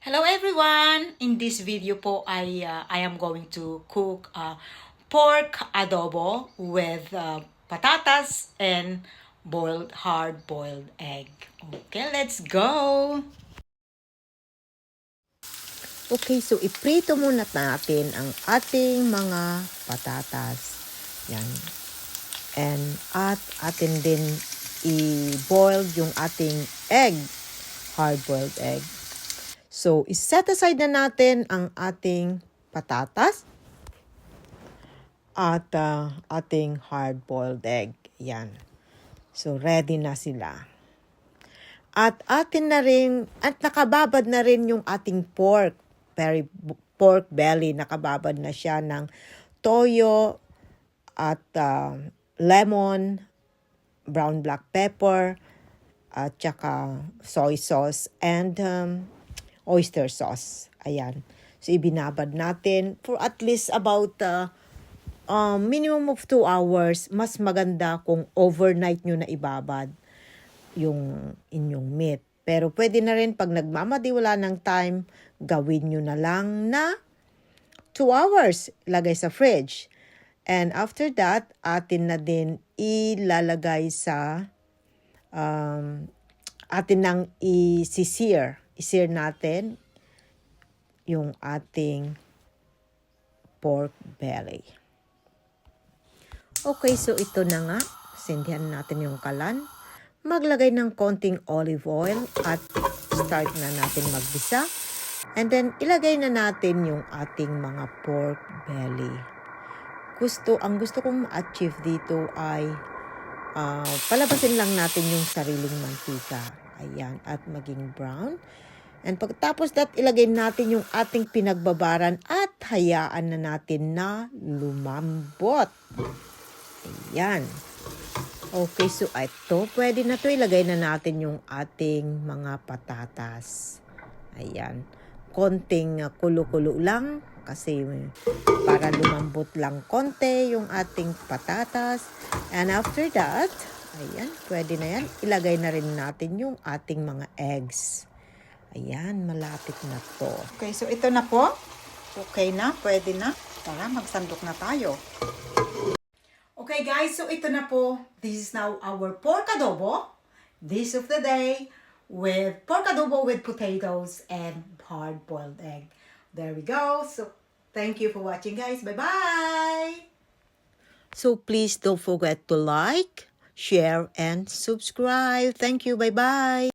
Hello everyone! In this video po I am going to cook pork adobo with patatas and hard-boiled egg. Okay, let's go! Okay, so iprito muna natin ang ating mga patatas. Yan. At atin din i-boil yung ating egg, hard-boiled egg. So, iset aside na natin ang ating patatas at ating hard-boiled egg. Yan. So, ready na sila. At atin na rin, at nakababad na rin yung ating pork belly. Nakababad na siya ng toyo at lemon, brown black pepper, at saka soy sauce and oyster sauce. Ayan. So, ibinabad natin for at least about minimum of 2 hours. Mas maganda kung overnight nyo na ibabad yung inyong meat. Pero pwede na rin pag nagmamadiwala ng time, gawin nyo na lang na 2 hours. Lagay sa fridge. And after that, atin na din ilalagay sa atin nang i-sear. I-sear natin yung ating pork belly. Okay, so ito na nga. Sindihan natin yung kalan. Maglagay ng konting olive oil at start na natin magbisa. And then, ilagay na natin yung ating mga pork belly. Ang gusto kong ma-achieve dito ay palabasin lang natin yung sariling mantika. Ayan, at maging brown. And pagkatapos that, ilagay natin yung ating pinagbabaran at hayaan na natin na lumambot. Ayan. Okay, so ito, pwede na to. Ilagay na natin yung ating mga patatas. Ayan. Konting kulo-kulo lang kasi para lumambot lang konti yung ating patatas. And after that, ayan, pwede na yan. Ilagay na rin natin yung ating mga eggs. Ayan, malapit na to. Okay, so ito na po. Okay na, pwede na. Tara, magsandok na tayo. Okay guys, so ito na po. This is now our pork adobo. Dish of the day with pork adobo with potatoes and hard-boiled egg. There we go. So thank you for watching guys. Bye-bye! So please don't forget to like, share, and subscribe. Thank you. Bye-bye.